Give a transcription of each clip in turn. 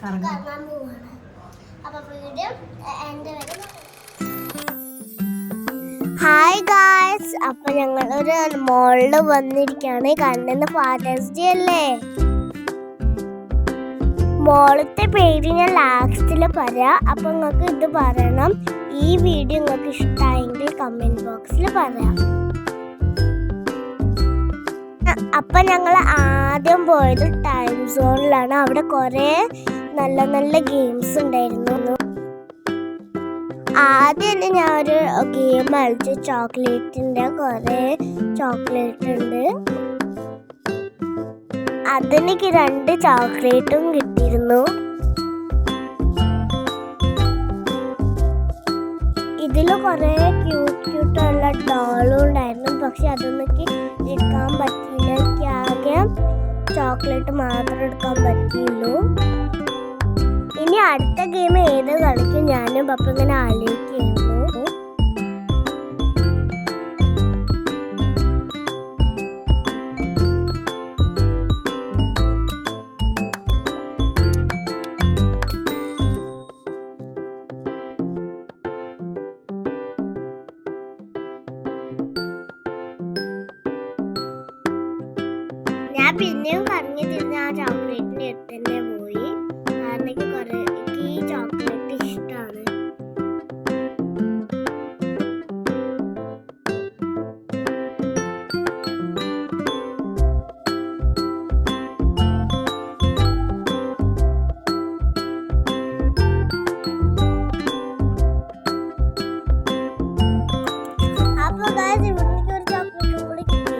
കറങ്ങാൻ പോവാണ്. അപ്പൊ വീഡിയോ എൻ്റെ വരെ. ഹായ് ഗായ്സ്, അപ്പൊ ഞങ്ങൾ ഒരു മോളില് വന്നിരിക്കുകയാണ്. കണ്ണിന്ന് ഫാദേഴ്സ് ഡേ അല്ലേ. മോളത്തെ പേര് ഞാൻ ലാസ്റ്റിൽ പറയാം. അപ്പൊ നിങ്ങൾക്ക് ഇത് പറയണം. ഈ വീഡിയോ നിങ്ങൾക്ക് ഇഷ്ടമായെങ്കിൽ കമന്റ് ബോക്സിൽ പറയാം. അപ്പൊ ഞങ്ങൾ ആദ്യം പോയത് ടൈം സോണിലാണ്. അവിടെ കുറെ നല്ല നല്ല ഗെയിംസ് ഉണ്ടായിരുന്നു. ആദ്യം തന്നെ ഞാൻ ഒരു ഗെയിം കളിച്ചു. ചോക്ലേറ്റിന്റെ കുറെ ചോക്ലേറ്റ് ഉണ്ട്. അതെനിക്ക് 2 ചോക്ലേറ്റും കിട്ടിയിരുന്നു. ഇതില് കുറെ ക്യൂട്ടുള്ള ഡോളും ഉണ്ടായിരുന്നു. പക്ഷെ അതൊന്നും എടുക്കാൻ പറ്റിയില്ല. എനിക്ക് ആകെ ചോക്ലേറ്റ് മാത്രം എടുക്കാൻ പറ്റിയുള്ളൂ. ഇനി അടുത്ത ഗെയിം ഏത് കളിക്കും ഞാനും പപ്പ ഇങ്ങനെ ആലോചിക്കുന്നു. ഞാൻ പിന്നെയും കറങ്ങി തിരിഞ്ഞ് ആ ചോക്ലേറ്റിന്റെ അടുത്ത് തന്നെ പോയി. കാരണം എനിക്ക് ഈ ചോക്ലേറ്റ് ഇഷ്ടമാണ്. അപ്പൊ ഗായ്സ്, ഇവിടേക്ക് ഒരു ചോക്ലേറ്റും കൂടി കിട്ടി.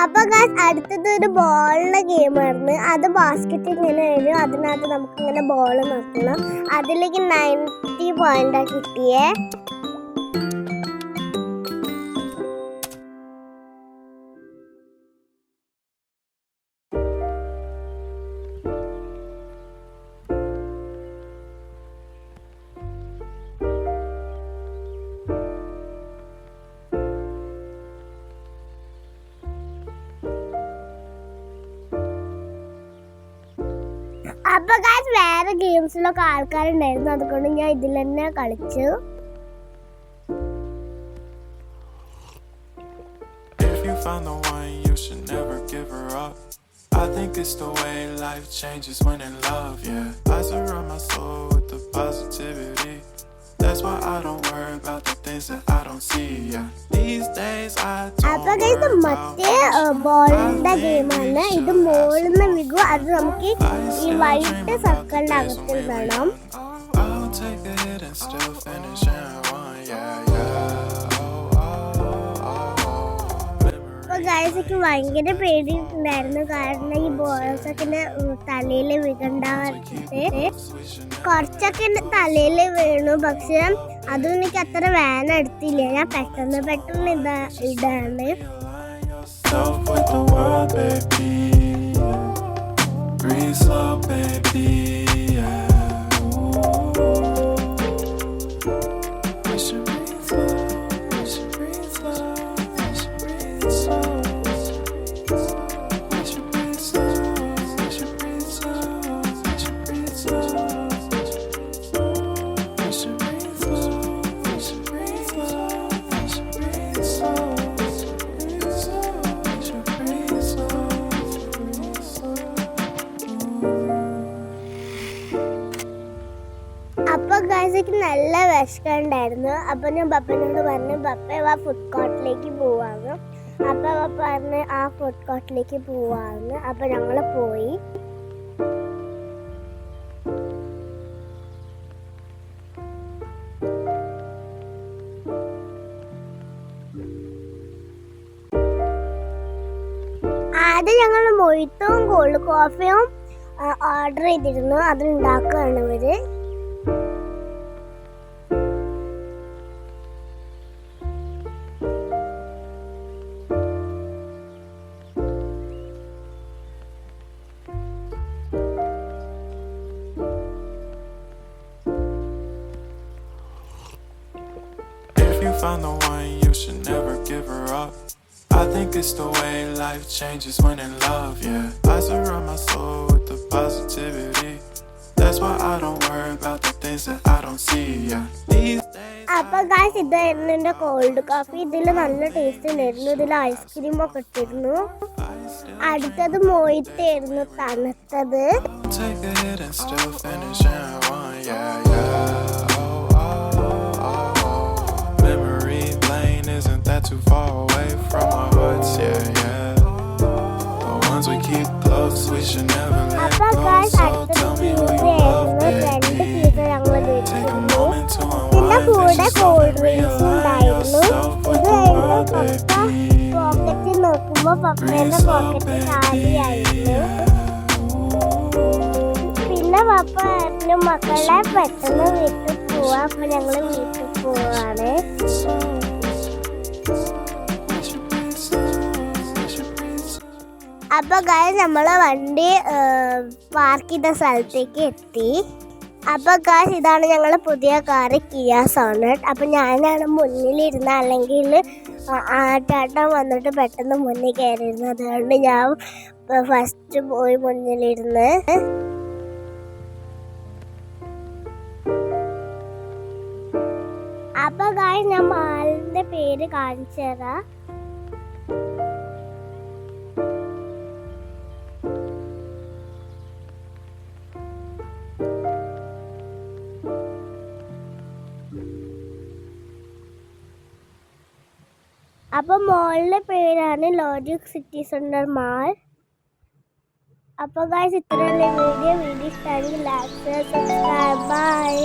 അപ്പൊ ഗായ്സ്, അടുത്തത് ഒരു ബോളിന്റെ ഗെയിമായിരുന്നു. അത് ബാസ്കറ്റ് ഇങ്ങനെ വരും. അതിനകത്ത് നമുക്ക് ഇങ്ങനെ ബോൾ നിർത്തണം. അതിലേക്ക് 90 പോയിന്റാ കിട്ടിയേ. അപ്പൊ ഗായ്സ്, വേറെ ഗെയിംസിലൊക്കെ ആൾക്കാരുണ്ടായിരുന്നു. അതുകൊണ്ട് ഞാൻ ഇതിൽ തന്നെ കളിച്ചു. If you found the one, you should never give her up. I think it's the way life changes when in love, yeah. I surround my soul with the positivity. That's why I don't worry about the things that I don't see, yeah. These days I don't അപ്പൊ guys, മറ്റേ ബോളിന്റെ ഗെയിമാണ്. ഇത് മോളിൽ നിന്ന് വിഗു. അത് നമുക്ക് ഈ white സർക്കിളിന്റെ അകത്ത് വേണം. I'll take a hit and still finish in one, yeah, yeah. അപ്പൊ ഗായ്സ്, എനിക്ക് ഭയങ്കര പേടിയിട്ടുണ്ടായിരുന്നു. കാരണം ഈ ബോൾസ് ഒക്കെ തലയിൽ വീകണ്ടാച്ചിട്ട് കുറച്ചൊക്കെ തലയിൽ വീണു. പക്ഷെ അതും എനിക്ക് അത്ര വേന എടുത്തില്ല. ഞാൻ പെട്ടെന്ന് ഇതാണ്. With the world, baby. Breathe slow, baby. Yeah. We should breathe slow. We should breathe slow. We should breathe slow. We should breathe slow. We should breathe slow. We should breathe slow. We should breathe slow. We should breathe slow. We should breathe slow. അപ്പൊ guys, എനിക്ക് നല്ല വിശക്കുണ്ടായിരുന്നു. അപ്പൊ ഞാൻ പപ്പനോട് പറഞ്ഞു, പപ്പ ആ food കോർട്ടിലേക്ക് പോവാന്ന്. അപ്പൊ പപ്പ പറഞ്ഞ് ആ ഫുഡ് കോർട്ടിലേക്ക് പോവാന്ന്. അപ്പൊ ഞങ്ങള് പോയി. ആദ്യം ഞങ്ങൾ മൊയ്ത്തും കോൾഡ് കോഫിയും ഓർഡർ ചെയ്തിരുന്നു. അത് ഉണ്ടാക്കുകയാണ് ഇവര്. find the one, you should never give her up. I think it's the way life changes when in love, yeah. I surround my soul with the positivity. That's why I don't worry about the things that I don't see, yeah. These days അപ്പൊ guys ഇതായിരുന്നു എൻ്റെ cold coffee. ഇതിൽ നല്ല taste ഉണ്ടായിരുന്നു. ഇതിൽ ice cream ഒക്കെ ഇട്ടിരുന്നു. അടുത്തത് മൊയ്ത്തായിരുന്നു, തണുത്തത്. take a hit and still finish in one, yeah, yeah. Oh, oh, oh, oh. Memory lane isn't that too far away from our hearts, yeah, yeah. The ones we keep close, we should never let അപ്പൊ go. Guys So അടുത്തത് tell me who pizza you love, ആയിരുന്നു. baby. 2 pizza ഞങ്ങൾ Take a കഴിച്ചിരുന്നു. moment to പിന്നെ unwind, കൂടെ vision cold slowly drinks realign ഉണ്ടായിരുന്നു. yourself ഇത് with the കഴിഞ്ഞ് world, പപ്പ baby. പോക്കറ്റിൽ നോക്കുമ്പോ പപ്പേന്റെ പോക്കറ്റ് കാലിയായിരുന്നു. പിന്നെ പപ്പ പറഞ്ഞു മക്കളെ പെട്ടെന്ന് വീട്ടിൽ പോവാ. അപ്പൊ ഞങ്ങള് വീട്ടിൽ പോവാണ്. അപ്പൊ ഗായ്സ് നമ്മളെ വണ്ടി പാർക്ക് ചെയ്ത സ്ഥലത്തേക്ക് എത്തി. അപ്പൊ ഗായ്സ് ഇതാണ് ഞങ്ങളെ പുതിയ കാറ്, കിയ സോണറ്റ്. അപ്പൊ ഞാനാണ് മുന്നിലിരുന്ന, അല്ലെങ്കിൽ ആട്ടാട്ടം വന്നിട്ട് പെട്ടെന്ന് മുന്നിൽ കയറിയിരുന്നു. അതുകൊണ്ട് ഞാൻ ഫസ്റ്റ് പോയി മുന്നിലിരുന്ന്. അപ്പൊ ഗായ്സ് ഞാൻ മാലിന്റെ പേര് കാണിച്ചു തരാം. അപ്പോൾ മോളിൻ്റെ പേരാണ് ലോജിക് സിറ്റി സെൻറ്റർ മാൾ. അപ്പോൾ ഗായ്സ് ഇത്രയുള്ള വീഡിയോ ഇഷ്ടമാണെങ്കിൽ ലൈക്ക്, സബ്സ്ക്രൈബ്, ബൈ.